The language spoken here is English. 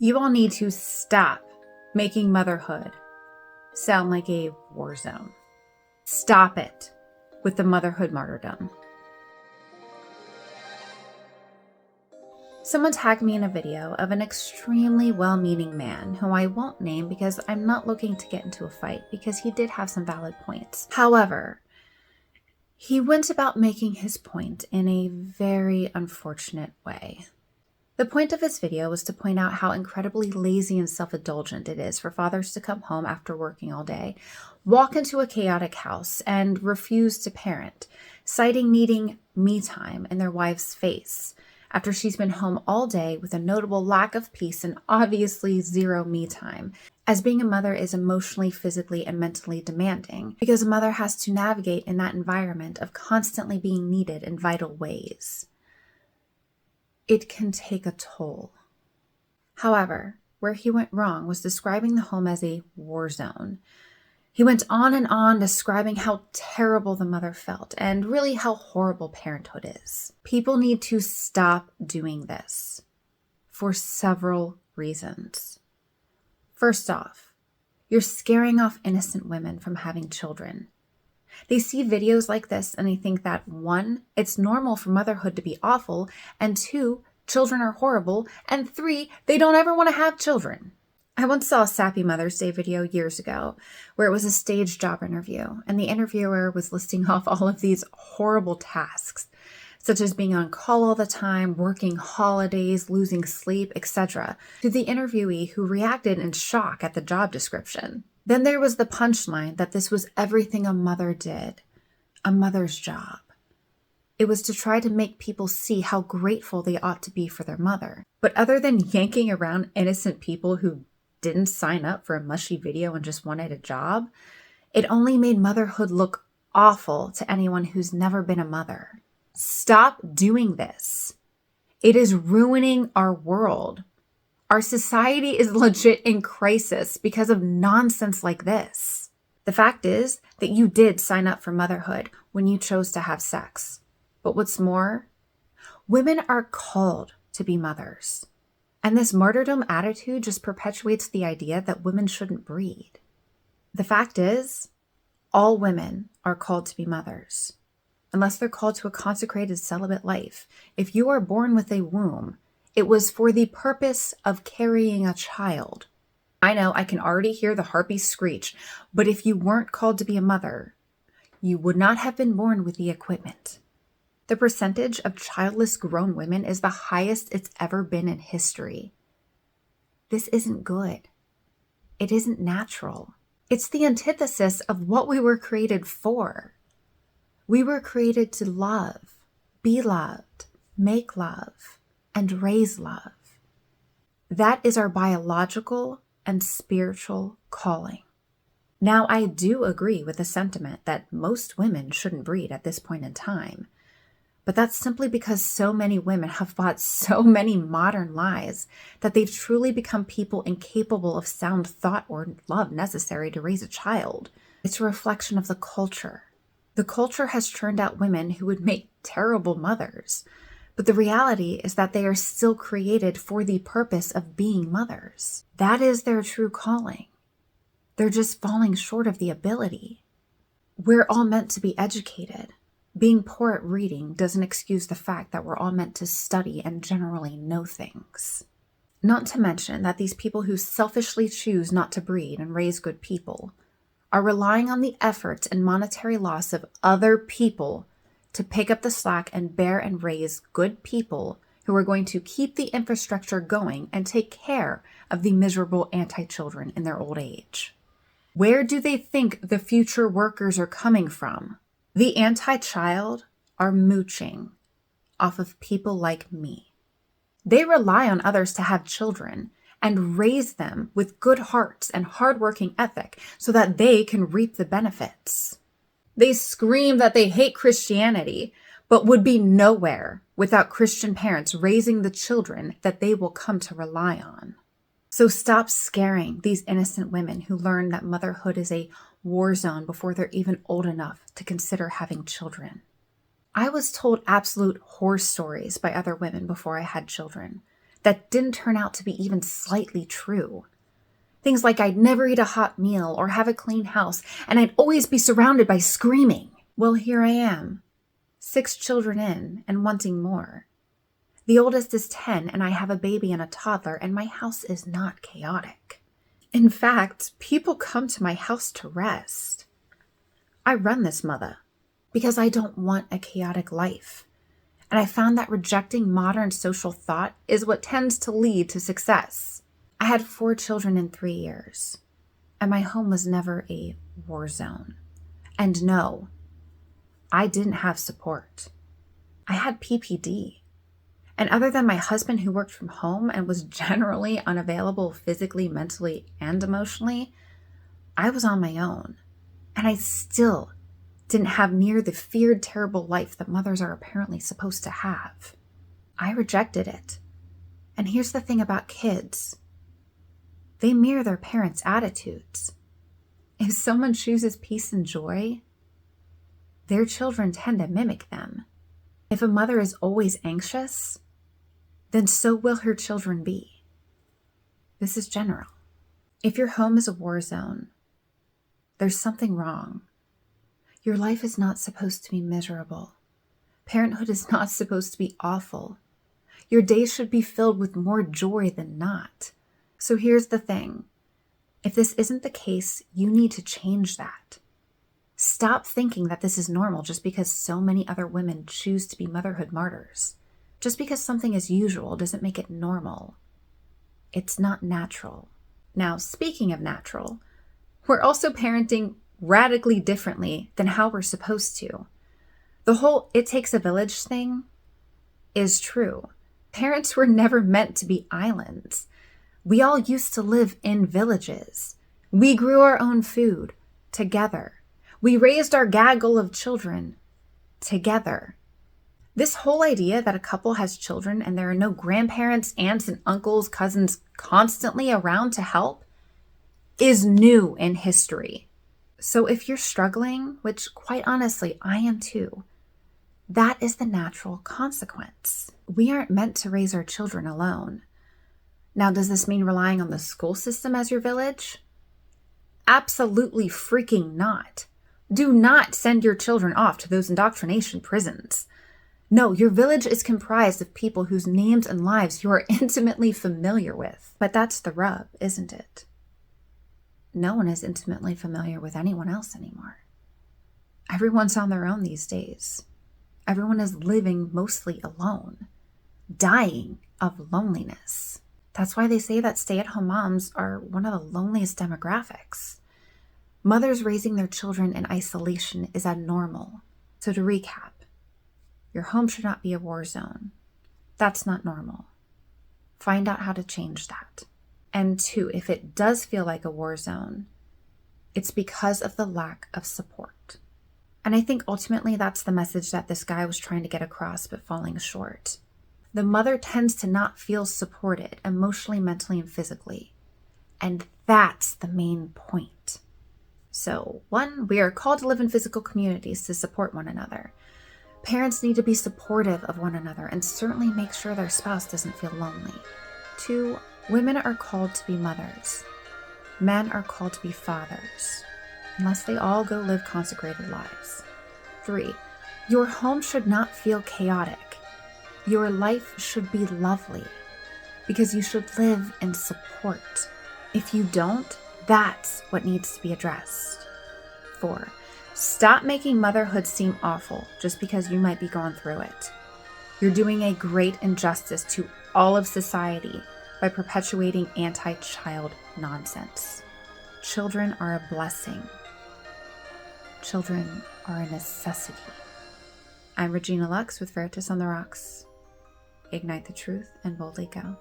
You all need to stop making motherhood sound like a war zone. Stop it with the motherhood martyrdom. Someone tagged me in a video of an extremely well-meaning man who I won't name because I'm not looking to get into a fight because he did have some valid points. However, he went about making his point in a very unfortunate way. The point of his video was to point out how incredibly lazy and self-indulgent it is for fathers to come home after working all day, walk into a chaotic house, and refuse to parent, citing needing me time in their wife's face after she's been home all day with a notable lack of peace and obviously zero me time, as being a mother is emotionally, physically, and mentally demanding because a mother has to navigate in that environment of constantly being needed in vital ways. It can take a toll. However, where he went wrong was describing the home as a war zone. He went on and on describing how terrible the mother felt and really how horrible parenthood is. People need to stop doing this for several reasons. First off, you're scaring off innocent women from having children. They see videos like this and they think that 1, it's normal for motherhood to be awful, and 2, children are horrible, and 3, they don't ever want to have children. I once saw a Sappy Mother's Day video years ago where it was a staged job interview, and the interviewer was listing off all of these horrible tasks, such as being on call all the time, working holidays, losing sleep, etc., to the interviewee who reacted in shock at the job description. Then there was the punchline that this was everything a mother did, a mother's job. It was to try to make people see how grateful they ought to be for their mother. But other than yanking around innocent people who didn't sign up for a mushy video and just wanted a job, it only made motherhood look awful to anyone who's never been a mother. Stop doing this. It is ruining our world. Our society is legit in crisis because of nonsense like this. The fact is that you did sign up for motherhood when you chose to have sex. But what's more, women are called to be mothers. And this martyrdom attitude just perpetuates the idea that women shouldn't breed. The fact is, all women are called to be mothers, unless they're called to a consecrated celibate life. If you are born with a womb, it was for the purpose of carrying a child. I know I can already hear the harpies screech, but if you weren't called to be a mother, you would not have been born with the equipment. The percentage of childless grown women is the highest it's ever been in history. This isn't good. It isn't natural. It's the antithesis of what we were created for. We were created to love, be loved, make love, and raise love. That is our biological and spiritual calling. Now, I do agree with the sentiment that most women shouldn't breed at this point in time, but that's simply because so many women have bought so many modern lies that they've truly become people incapable of sound thought or love necessary to raise a child. It's a reflection of the culture. The culture has churned out women who would make terrible mothers, but the reality is that they are still created for the purpose of being mothers. That is their true calling. They're just falling short of the ability. We're all meant to be educated. Being poor at reading doesn't excuse the fact that we're all meant to study and generally know things. Not to mention that these people who selfishly choose not to breed and raise good people are relying on the effort and monetary loss of other people to pick up the slack and bear and raise good people who are going to keep the infrastructure going and take care of the miserable anti-children in their old age. Where do they think the future workers are coming from? The anti-child are mooching off of people like me. They rely on others to have children and raise them with good hearts and hardworking ethic so that they can reap the benefits. They scream that they hate Christianity, but would be nowhere without Christian parents raising the children that they will come to rely on. So stop scaring these innocent women who learn that motherhood is a war zone before they're even old enough to consider having children. I was told absolute horror stories by other women before I had children. that didn't turn out to be even slightly true. Things like I'd never eat a hot meal or have a clean house, and I'd always be surrounded by screaming. Well, here I am, 6 children in and wanting more. The oldest is 10, and I have a baby and a toddler, and my house is not chaotic. In fact, people come to my house to rest. I run this mother because I don't want a chaotic life. And I found that rejecting modern social thought is what tends to lead to success. I had 4 children in 3 years, and my home was never a war zone. And no, I didn't have support. I had PPD. And other than my husband who worked from home and was generally unavailable physically, mentally, and emotionally, I was on my own. And I still didn't have near the feared, terrible life that mothers are apparently supposed to have. I rejected it. And here's the thing about kids. They mirror their parents' attitudes. If someone chooses peace and joy, their children tend to mimic them. If a mother is always anxious, then so will her children be. This is general. If your home is a war zone, there's something wrong. Your life is not supposed to be miserable. Parenthood is not supposed to be awful. Your days should be filled with more joy than not. So here's the thing. If this isn't the case, you need to change that. Stop thinking that this is normal just because so many other women choose to be motherhood martyrs. Just because something is usual doesn't make it normal. It's not natural. Now, speaking of natural, we're also parenting radically differently than how we're supposed to. The whole "it takes a village" thing is true. Parents were never meant to be islands. We all used to live in villages. We grew our own food together. We raised our gaggle of children together. This whole idea that a couple has children and there are no grandparents, aunts and uncles, cousins constantly around to help is new in history. So if you're struggling, which quite honestly, I am too, that is the natural consequence. We aren't meant to raise our children alone. Now, does this mean relying on the school system as your village? Absolutely freaking not. Do not send your children off to those indoctrination prisons. No, your village is comprised of people whose names and lives you are intimately familiar with. But that's the rub, isn't it? No one is intimately familiar with anyone else anymore. Everyone's on their own these days. Everyone is living mostly alone, dying of loneliness. That's why they say that stay-at-home moms are one of the loneliest demographics. Mothers raising their children in isolation is abnormal. So to recap, your home should not be a war zone. That's not normal. Find out how to change that. And 2, if it does feel like a war zone, it's because of the lack of support. And I think ultimately that's the message that this guy was trying to get across, but falling short. The mother tends to not feel supported emotionally, mentally, and physically. And that's the main point. So 1, we are called to live in physical communities to support one another. Parents need to be supportive of one another and certainly make sure their spouse doesn't feel lonely. 2, women are called to be mothers. Men are called to be fathers, unless they all go live consecrated lives. 3, your home should not feel chaotic. Your life should be lovely because you should live in support. If you don't, that's what needs to be addressed. 4, stop making motherhood seem awful just because you might be going through it. You're doing a great injustice to all of society by perpetuating anti-child nonsense. Children are a blessing. Children are a necessity. I'm Regina Lux with Veritas on the Rocks. Ignite the truth and boldly go.